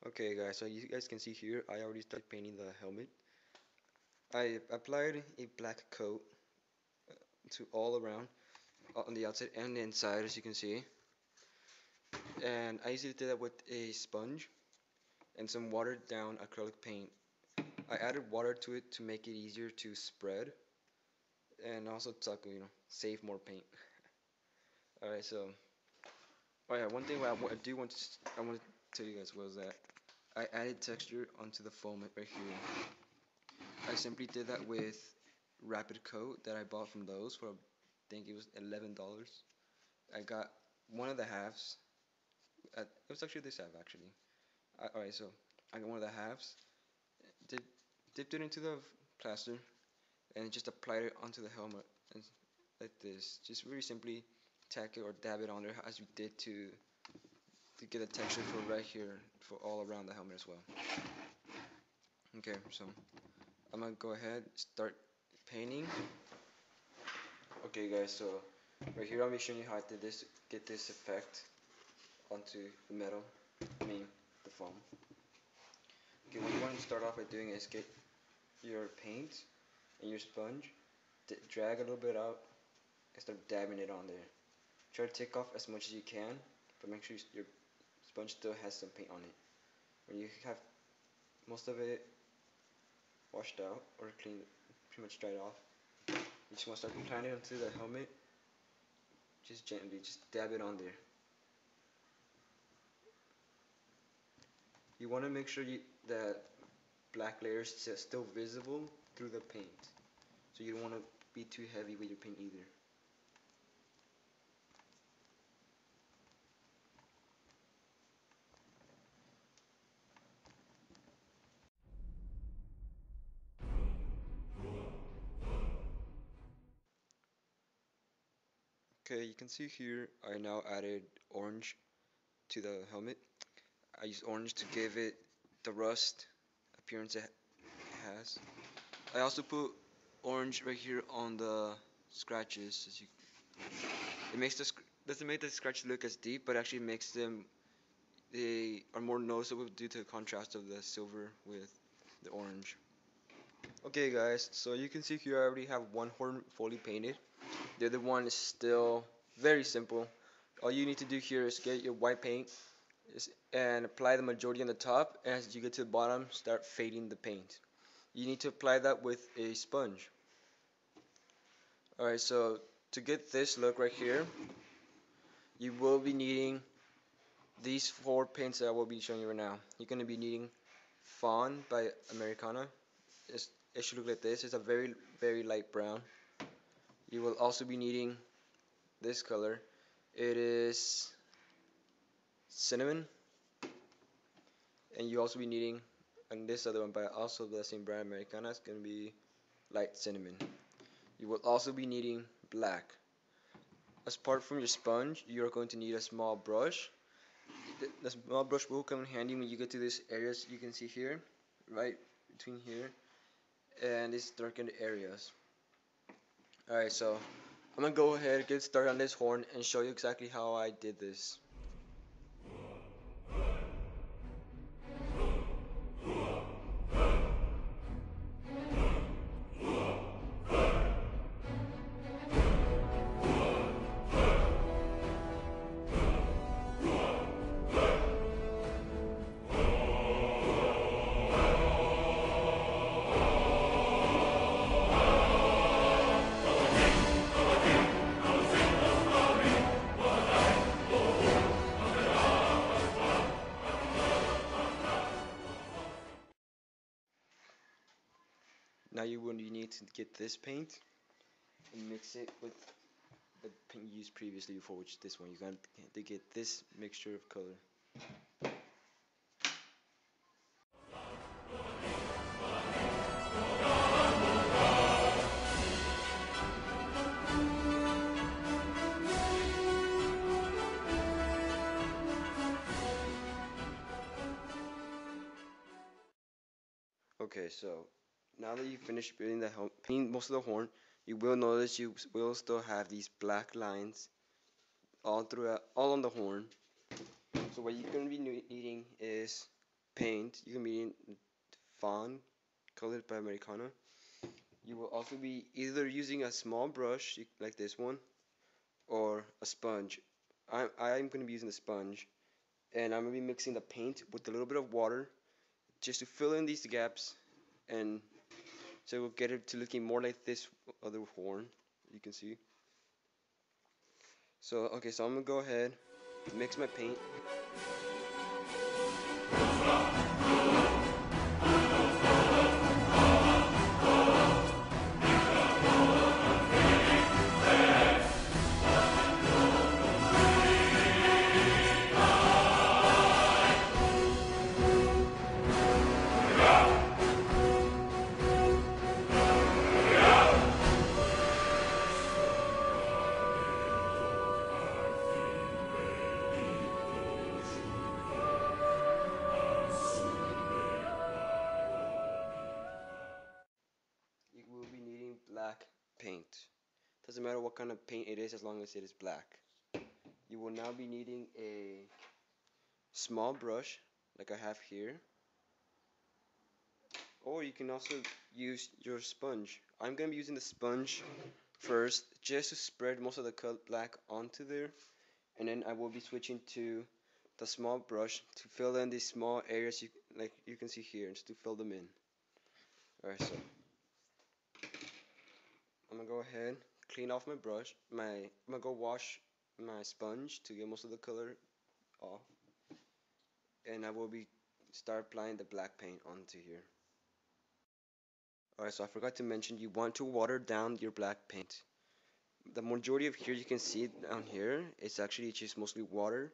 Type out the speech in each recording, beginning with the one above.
Okay guys, so you guys can see here, I already started painting the helmet. I applied a black coat to all around, on the outside and the inside, as you can see. And I usually did that with a sponge and some watered down acrylic paint. I added water to it to make it easier to spread and also to, save more paint. Alright, so, oh yeah, one thing I want to tell you guys was that I added texture onto the foam right here. I simply did that with Rapid Coat that I bought from those for, I think it was $11. I got one of the halves. It was actually this half actually. Alright, so I got one of the halves, dipped it into the plaster, and just applied it onto the helmet, and like this. Just really simply tack it or dab it on there as you did to get a texture for right here, for all around the helmet as well. Okay, so I'm gonna go ahead start painting. Okay guys, so right here I'll be showing you how I did this, get this effect onto the metal, the foam. Okay, what you want to start off by doing is get your paint and your sponge, drag a little bit out and start dabbing it on there. Try to take off as much as you can, but make sure your sponge still has some paint on it. When you have most of it washed out or clean, pretty much dried off, you just want to start applying it onto the helmet. Just gently, just dab it on there. You want to make sure that black layer is still visible through the paint. So you don't want to be too heavy with your paint either. Okay, you can see here I now added orange to the helmet. I used orange to give it the rust appearance it has. I also put orange right here on the scratches. It makes doesn't make the scratches look as deep, but actually makes them, they are more noticeable due to the contrast of the silver with the orange. Okay guys, so you can see here I already have one horn fully painted. The other one is still very simple. All you need to do here is get your white paint and apply the majority on the top, and as you get to the bottom, start fading the paint. You need to apply that with a sponge. Alright, so to get this look right here, you will be needing these four paints that I will be showing you right now. You're going to be needing Fawn by Americana. It should look like this. It's a very, very light brown. You will also be needing this color. It is cinnamon. And you also be needing, and this other one by also the same brand, Americana, is going to be light cinnamon. You will also be needing black. As part from your sponge, you are going to need a small brush. The small brush will come in handy when you get to these areas you can see here, right between here and these darkened areas. Alright, so I'm going to go ahead and get started on this horn and show you exactly how I did this. Now you need to get this paint and mix it with the paint you used previously before, which is this one. You're going to get this mixture of color. Okay, so now that you finished painting most of the horn, you will notice you will still have these black lines all on the horn. So what you're going to be needing is paint, you can be in Fawn, colored by Americana. You will also be either using a small brush like this one or a sponge. I'm going to be using the sponge, and I'm going to be mixing the paint with a little bit of water just to fill in these gaps, and so we'll get it to looking more like this other horn, you can see. So okay, so I'm going to go ahead, mix my paint. You will be needing black paint. Doesn't matter what kind of paint it is as long as it is black. You will now be needing a small brush like I have here, or you can also use your sponge. I'm going to be using the sponge first just to spread most of the black onto there, and then I will be switching to the small brush to fill in these small areas like you can see here, just to fill them in. Alright, so I'm gonna go ahead, clean off my brush. I'm gonna go wash my sponge to get most of the color off, and I will be start applying the black paint onto here. Alright, so I forgot to mention, you want to water down your black paint. The majority of here you can see down here, it's actually just mostly water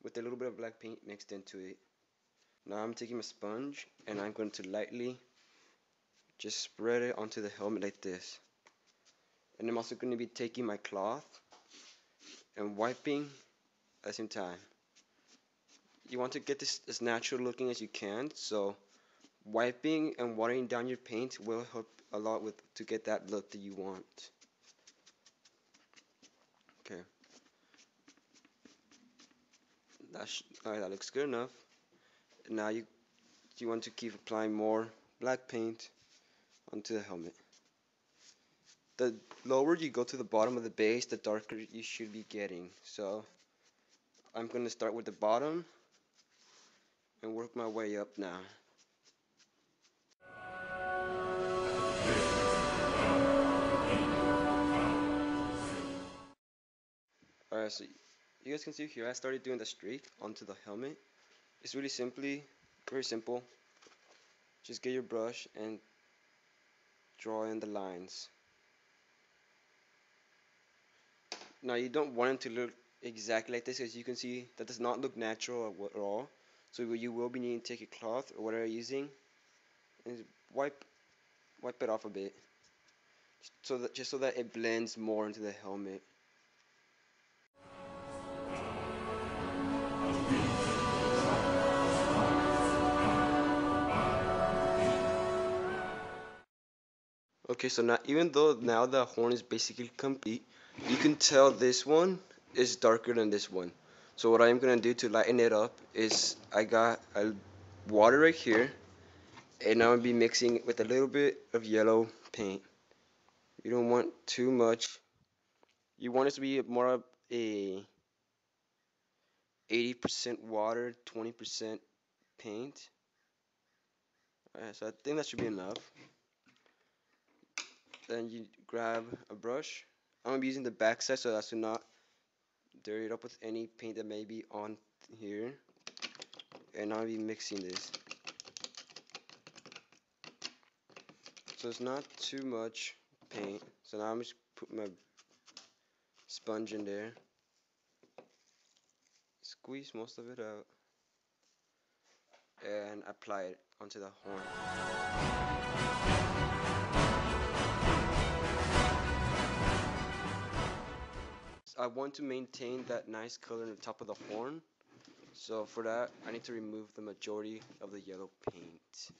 with a little bit of black paint mixed into it. Now I'm taking my sponge and I'm going to lightly just spread it onto the helmet like this. And I'm also going to be taking my cloth and wiping at the same time. You want to get this as natural looking as you can, so wiping and watering down your paint will help a lot to get that look that you want. Okay. Alright, that looks good enough. Now you want to keep applying more black paint onto the helmet. The lower you go to the bottom of the base, the darker you should be getting. So I'm going to start with the bottom and work my way up now. Alright, so you guys can see here I started doing the streak onto the helmet. It's really very simple. Just get your brush and draw in the lines. Now you don't want it to look exactly like this, as you can see that does not look natural at all. So you will be needing to take a cloth or whatever you're using and wipe it off a bit, just so that it blends more into the helmet. Okay, so now even though now the horn is basically complete, you can tell this one is darker than this one. So what I'm gonna do to lighten it up is I got water right here, and I'm gonna be mixing it with a little bit of yellow paint. You don't want too much. You want it to be more of a 80% water, 20% paint. Alright, so I think that should be enough. Then you grab a brush. I'm gonna be using the back side so as to not dirty it up with any paint that may be on here. And I'll be mixing this. So it's not too much paint. So now I'm just put my sponge in there. Squeeze most of it out. And apply it onto the horn. I want to maintain that nice color on the top of the horn, so for that I need to remove the majority of the yellow paint.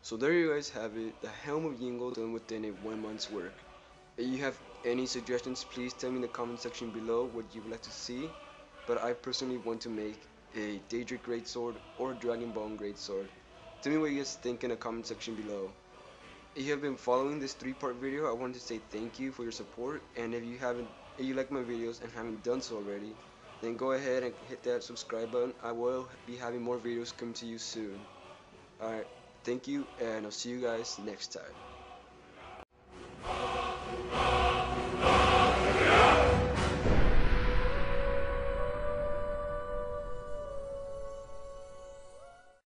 So there you guys have it, the Helm of Yngol done within a 1 month's work. If you have any suggestions, please tell me in the comment section below what you would like to see. But I personally want to make a Daedric Greatsword or Dragon Bone Greatsword. Tell me what you guys think in the comment section below. If you have been following this 3-part video, I want to say thank you for your support. And if you like my videos and haven't done so already, then go ahead and hit that subscribe button. I will be having more videos come to you soon. Alright, thank you, and I'll see you guys next time.